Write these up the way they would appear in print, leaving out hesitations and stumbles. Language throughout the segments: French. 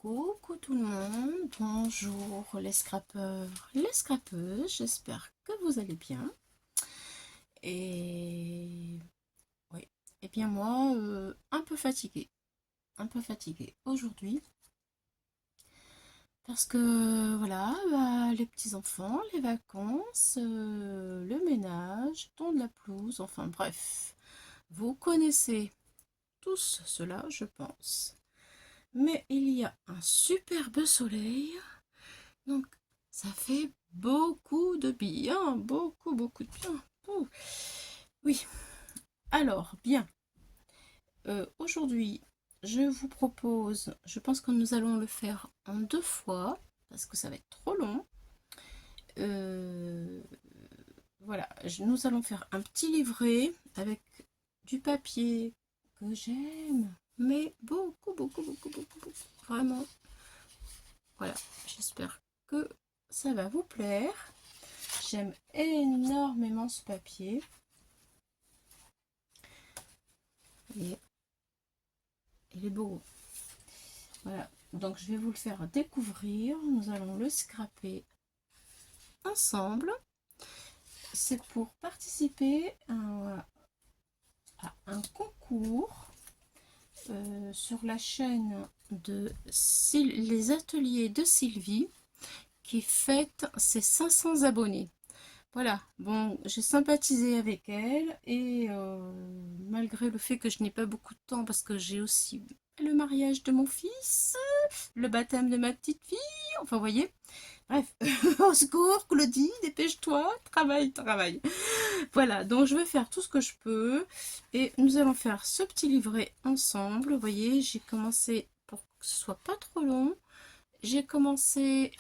Coucou tout le monde, bonjour les scrappeurs, les scrappeuses, j'espère que vous allez bien. Et oui, et bien moi, un peu fatiguée aujourd'hui, parce que voilà, les petits-enfants, les vacances, le ménage, ton de la pelouse, enfin bref, vous connaissez tous cela, je pense. Mais il y a un superbe soleil. Donc, ça fait beaucoup de bien, beaucoup de bien. Ouh. Oui, alors, bien. Aujourd'hui, je vous propose, je pense que nous allons le faire en deux fois, parce que ça va être trop long. Euh, voilà, nous allons faire un petit livret avec du papier que j'aime, mais beaucoup. Vraiment, voilà, j'espère que ça va vous plaire. J'aime énormément ce papier. Et il est beau. Voilà. Donc je vais vous le faire découvrir. Nous allons le scraper ensemble. C'est pour participer à un concours sur la chaîne de les ateliers de Sylvie qui fête ses 500 abonnés. Voilà, bon, j'ai sympathisé avec elle et malgré le fait que je n'ai pas beaucoup de temps parce que j'ai aussi le mariage de mon fils, le baptême de ma petite fille, enfin vous voyez, bref, au secours Claudie, dépêche-toi, travaille. Voilà, donc je vais faire tout ce que je peux et nous allons faire ce petit livret ensemble. Vous voyez, j'ai commencé, pour que ce soit pas trop long, j'ai commencé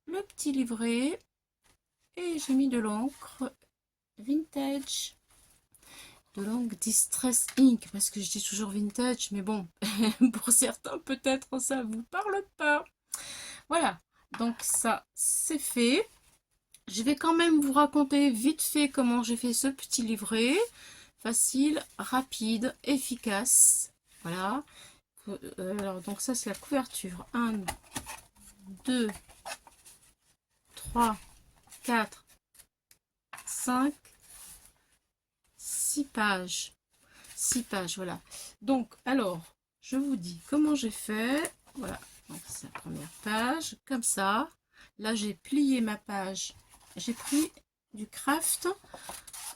le petit livret et j'ai mis de l'encre vintage, de l'encre Distress Ink, parce que je dis toujours vintage, mais bon, pour certains peut-être ça vous parle pas. Voilà, donc ça c'est fait. Je vais quand même vous raconter vite fait comment j'ai fait ce petit livret. Facile, rapide, efficace. Voilà. Alors donc ça c'est la couverture. 1, 2, 3, 4, 5, 6 pages. 6 pages, voilà. Donc, alors, je vous dis comment j'ai fait. Voilà, donc c'est la première page, comme ça. Là, j'ai plié ma page. J'ai pris du craft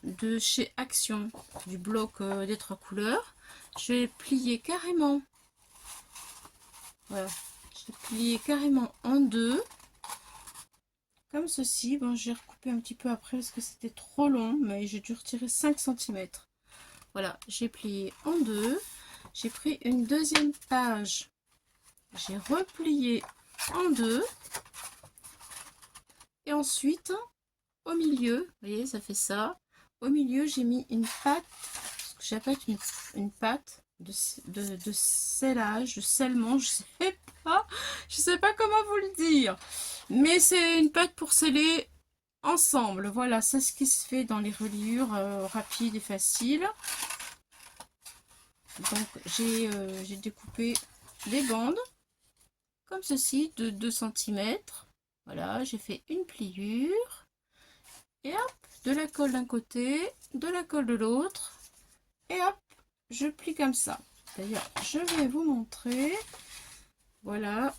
de chez Action, du bloc des 3 couleurs. Je vais plier carrément. Voilà, j'ai plié carrément en deux. Comme ceci. Bon, j'ai recoupé un petit peu après parce que c'était trop long, mais j'ai dû retirer 5 cm. Voilà, j'ai plié en deux. J'ai pris une deuxième page. J'ai replié en deux. Et ensuite, au milieu, vous voyez, ça fait ça. Au milieu, j'ai mis une pâte, ce que j'appelle une pâte de scellage, de scellement, je sais pas comment vous le dire. Mais c'est une pâte pour sceller ensemble. Voilà, c'est ce qui se fait dans les reliures rapides et faciles. Donc j'ai découpé des bandes comme ceci de 2 cm. Voilà, j'ai fait une pliure et hop, de la colle d'un côté, de la colle de l'autre et hop, je plie comme ça. D'ailleurs, je vais vous montrer, voilà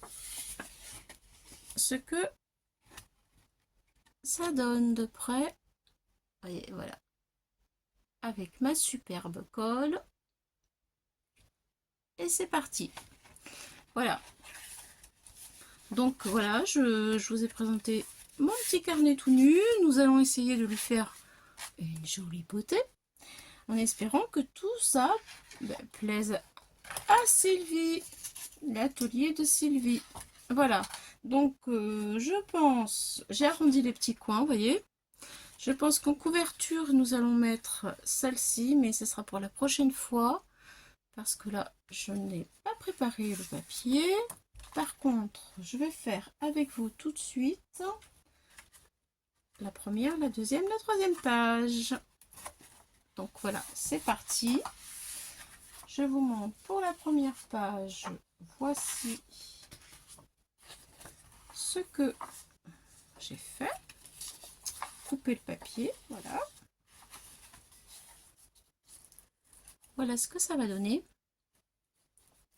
ce que ça donne de près. Voyez, voilà, avec ma superbe colle. Et c'est parti. Voilà. Donc voilà, je vous ai présenté mon petit carnet tout nu. Nous allons essayer de lui faire une jolie beauté, en espérant que tout ça plaise à Sylvie, l'atelier de Sylvie. Voilà, donc je pense, j'ai arrondi les petits coins, vous voyez. Je pense qu'en couverture, nous allons mettre celle-ci, mais ce sera pour la prochaine fois, parce que là, je n'ai pas préparé le papier. Par contre, je vais faire avec vous tout de suite la première, la deuxième, la troisième page. Donc voilà, c'est parti. Je vous montre pour la première page. Voici ce que j'ai fait, couper le papier, voilà. Voilà ce que ça va donner.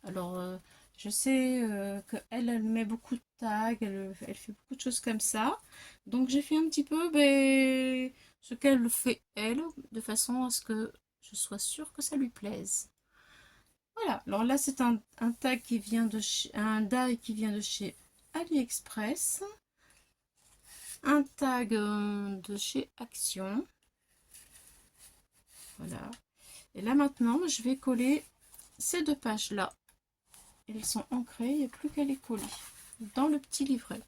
Alors, je sais qu'elle met beaucoup de tags, elle fait beaucoup de choses comme ça. Donc, j'ai fait un petit peu ce qu'elle fait, elle, de façon à ce que je sois sûre que ça lui plaise. Voilà, alors là, c'est un tag qui vient de chez, un die qui vient de chez AliExpress. Un tag de chez Action. Voilà. Et là, maintenant, je vais coller ces deux pages-là. Elles sont ancrées, il n'y a plus qu'à les coller dans le petit livret.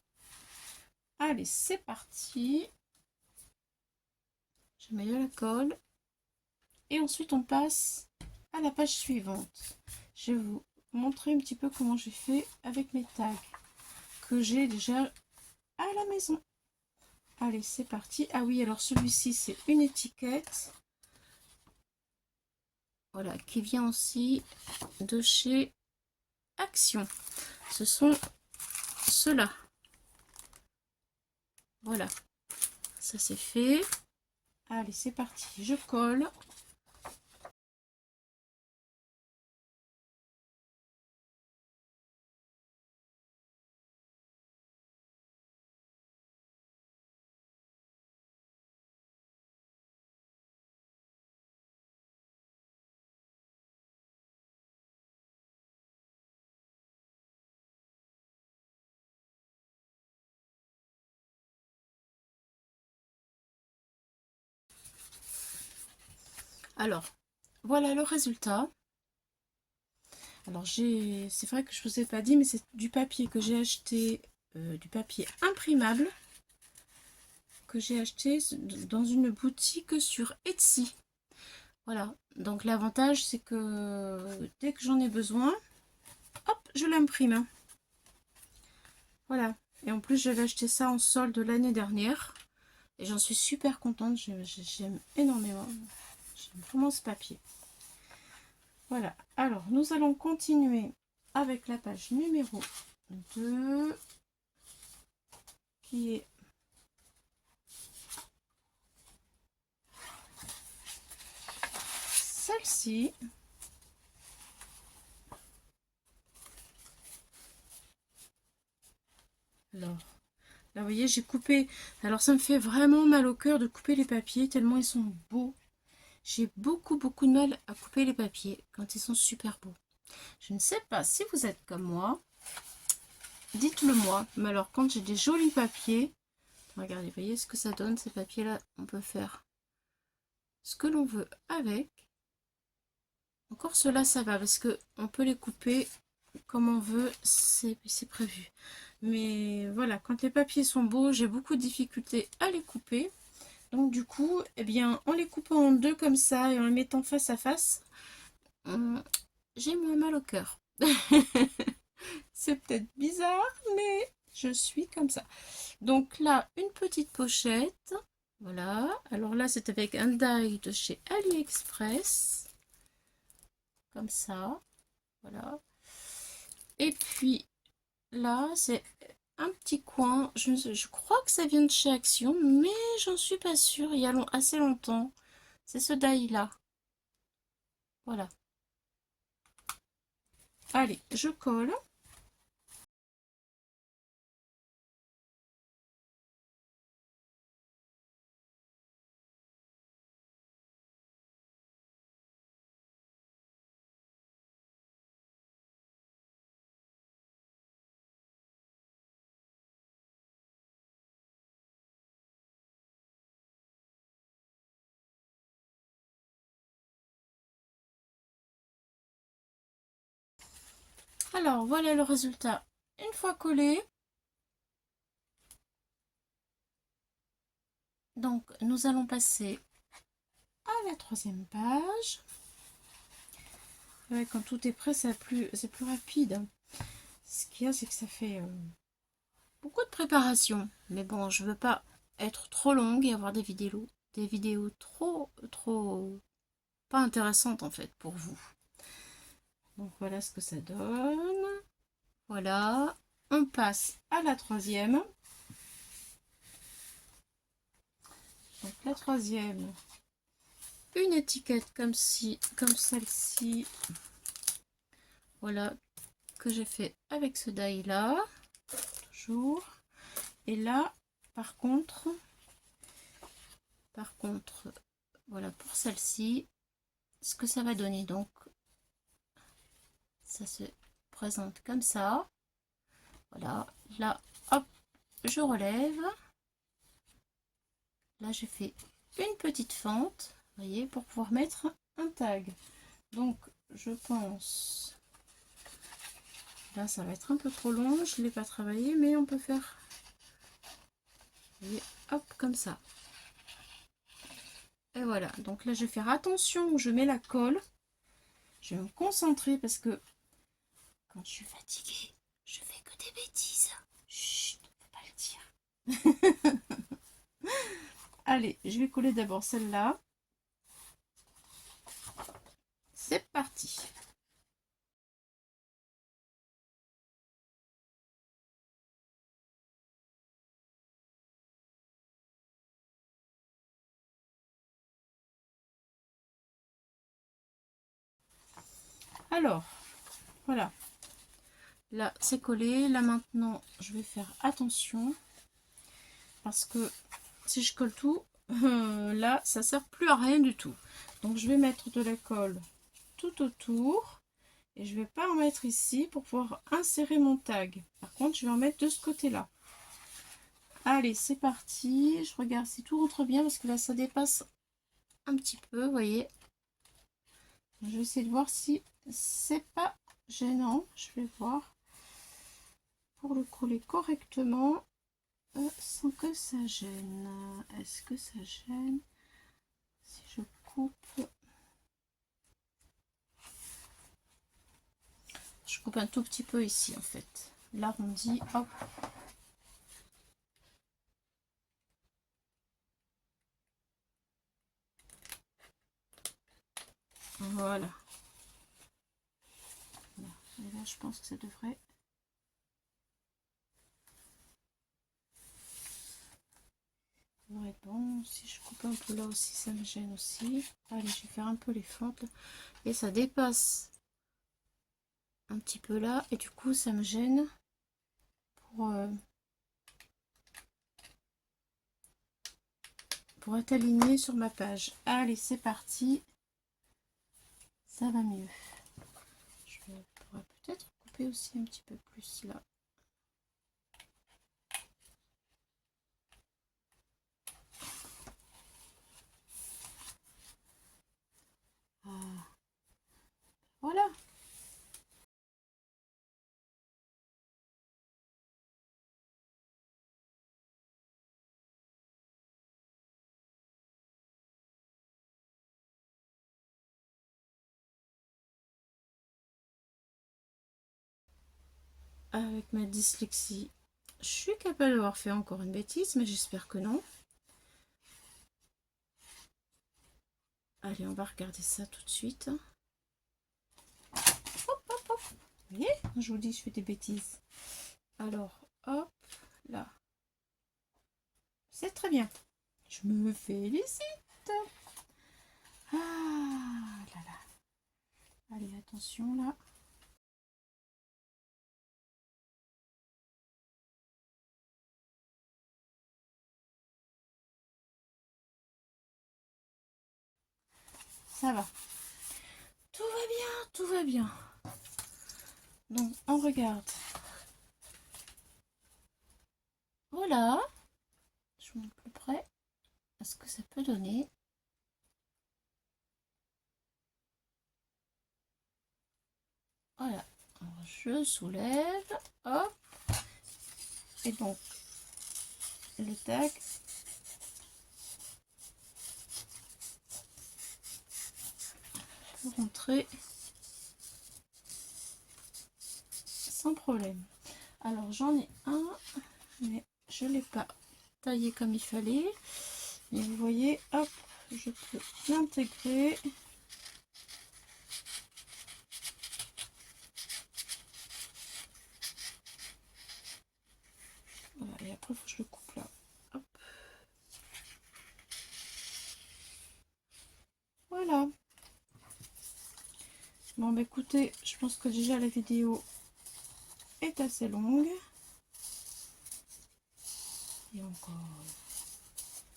Allez, c'est parti. Je mets de la colle. Et ensuite, on passe à la page suivante. Je vais vous montrer un petit peu comment j'ai fait avec mes tags que j'ai déjà à la maison. Allez, c'est parti. Ah oui, alors celui-ci, c'est une étiquette. Voilà, qui vient aussi de chez Action. Ce sont ceux-là. Voilà, ça c'est fait. Allez, c'est parti. Je colle. Alors, voilà le résultat. Alors, c'est vrai que je ne vous ai pas dit, mais c'est du papier que j'ai acheté, du papier imprimable, que j'ai acheté dans une boutique sur Etsy. Voilà, donc l'avantage, c'est que dès que j'en ai besoin, hop, je l'imprime. Voilà, et en plus, j'avais acheté ça en solde l'année dernière, et j'en suis super contente, j'aime énormément. J'aime vraiment ce papier. Voilà, alors nous allons continuer avec la page numéro 2 qui est celle-ci. Alors, là vous voyez, j'ai coupé. Alors ça me fait vraiment mal au cœur de couper les papiers tellement ils sont beaux. J'ai beaucoup de mal à couper les papiers quand ils sont super beaux. Je ne sais pas si vous êtes comme moi. Dites-le moi. Mais alors quand j'ai des jolis papiers, regardez, vous voyez ce que ça donne ces papiers-là. On peut faire ce que l'on veut avec. Encore ceux-là, ça va parce que on peut les couper comme on veut, c'est prévu. Mais voilà, quand les papiers sont beaux, j'ai beaucoup de difficultés à les couper. Donc du coup, eh bien, en les coupant en deux comme ça et en les mettant face à face, j'ai moins mal au cœur. C'est peut-être bizarre, mais je suis comme ça. Donc là, une petite pochette. Voilà. Alors là, c'est avec un die de chez AliExpress. Comme ça. Voilà. Et puis là, c'est un petit coin. Je crois que ça vient de chez Action, mais j'en suis pas sûre. Il y a assez longtemps. C'est ce die là. Voilà. Allez, je colle. Alors, voilà le résultat. Une fois collé. Donc, nous allons passer à la troisième page. Ouais, quand tout est prêt, c'est plus rapide. Ce qu'il y a, c'est que ça fait beaucoup de préparation. Mais bon, je veux pas être trop longue et avoir des vidéos trop pas intéressantes en fait pour vous. Donc voilà ce que ça donne. Voilà. on passe à la troisième. Donc la troisième, une étiquette comme celle-ci, voilà, que j'ai fait avec ce die là, toujours. Et là, par contre, voilà, pour celle-ci, ce que ça va donner, donc ça se présente comme ça. Voilà, là, hop, je relève. Là, j'ai fait une petite fente, vous voyez, pour pouvoir mettre un tag. Donc, je pense, là, ça va être un peu trop long, je ne l'ai pas travaillé, mais on peut faire, vous voyez, hop, comme ça. Et voilà, donc là, je vais faire attention où je mets la colle. Je vais me concentrer parce que quand je suis fatiguée, je fais que des bêtises. Chut, faut pas le dire. Allez, je vais coller d'abord celle-là. C'est parti. Alors, voilà. Là, c'est collé. Là, maintenant, je vais faire attention. Parce que si je colle tout, là, ça sert plus à rien du tout. Donc, je vais mettre de la colle tout autour. Et je vais pas en mettre ici pour pouvoir insérer mon tag. Par contre, je vais en mettre de ce côté-là. Allez, c'est parti. Je regarde si tout rentre bien parce que là, ça dépasse un petit peu, vous voyez. Je vais essayer de voir si c'est pas gênant. Je vais voir pour le coller correctement sans que ça gêne. Est-ce que ça gêne si je coupe? Je coupe un tout petit peu ici en fait. L'arrondi, hop. Voilà. Et là, je pense que ça devrait être bon. Si je coupe un peu là aussi, ça me gêne aussi. Allez, je vais faire un peu les fentes. Et ça dépasse un petit peu là. Et du coup, ça me gêne pour être aligné sur ma page. Allez, c'est parti. Ça va mieux. Je pourrais peut-être couper aussi un petit peu plus là. Ah. Voilà. Avec ma dyslexie, je suis capable d'avoir fait encore une bêtise, mais j'espère que non. Allez, on va regarder ça tout de suite. Hop, hop, hop. Vous voyez, je vous dis, je fais des bêtises. Alors, hop, là. C'est très bien. Je me félicite. Ah là là. Allez, attention là. Ça va. Tout va bien, tout va bien. Donc, on regarde. Voilà. Je vous montre plus près à ce que ça peut donner. Voilà. Alors, je soulève. Hop. Et donc, le tag. Peut rentrer sans problème. Alors, j'en ai un, mais je ne l'ai pas taillé comme il fallait. Et vous voyez, hop, je peux l'intégrer. Après, il faut que je le coupe là. Hop. Voilà. Bon, bah écoutez, je pense que déjà la vidéo est assez longue. Et encore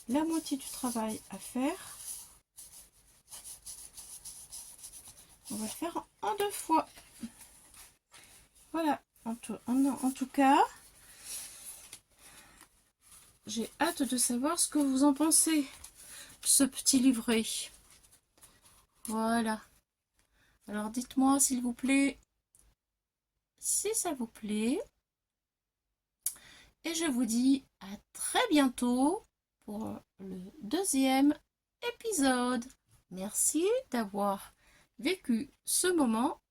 la moitié du travail à faire. On va le faire en 2 fois. Voilà, en tout cas, j'ai hâte de savoir ce que vous en pensez de ce petit livret. Voilà. Alors dites-moi s'il vous plaît si ça vous plaît. Et je vous dis à très bientôt pour le 2e épisode. Merci d'avoir vécu ce moment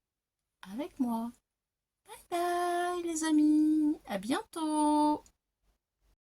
avec moi. Bye bye les amis, à bientôt.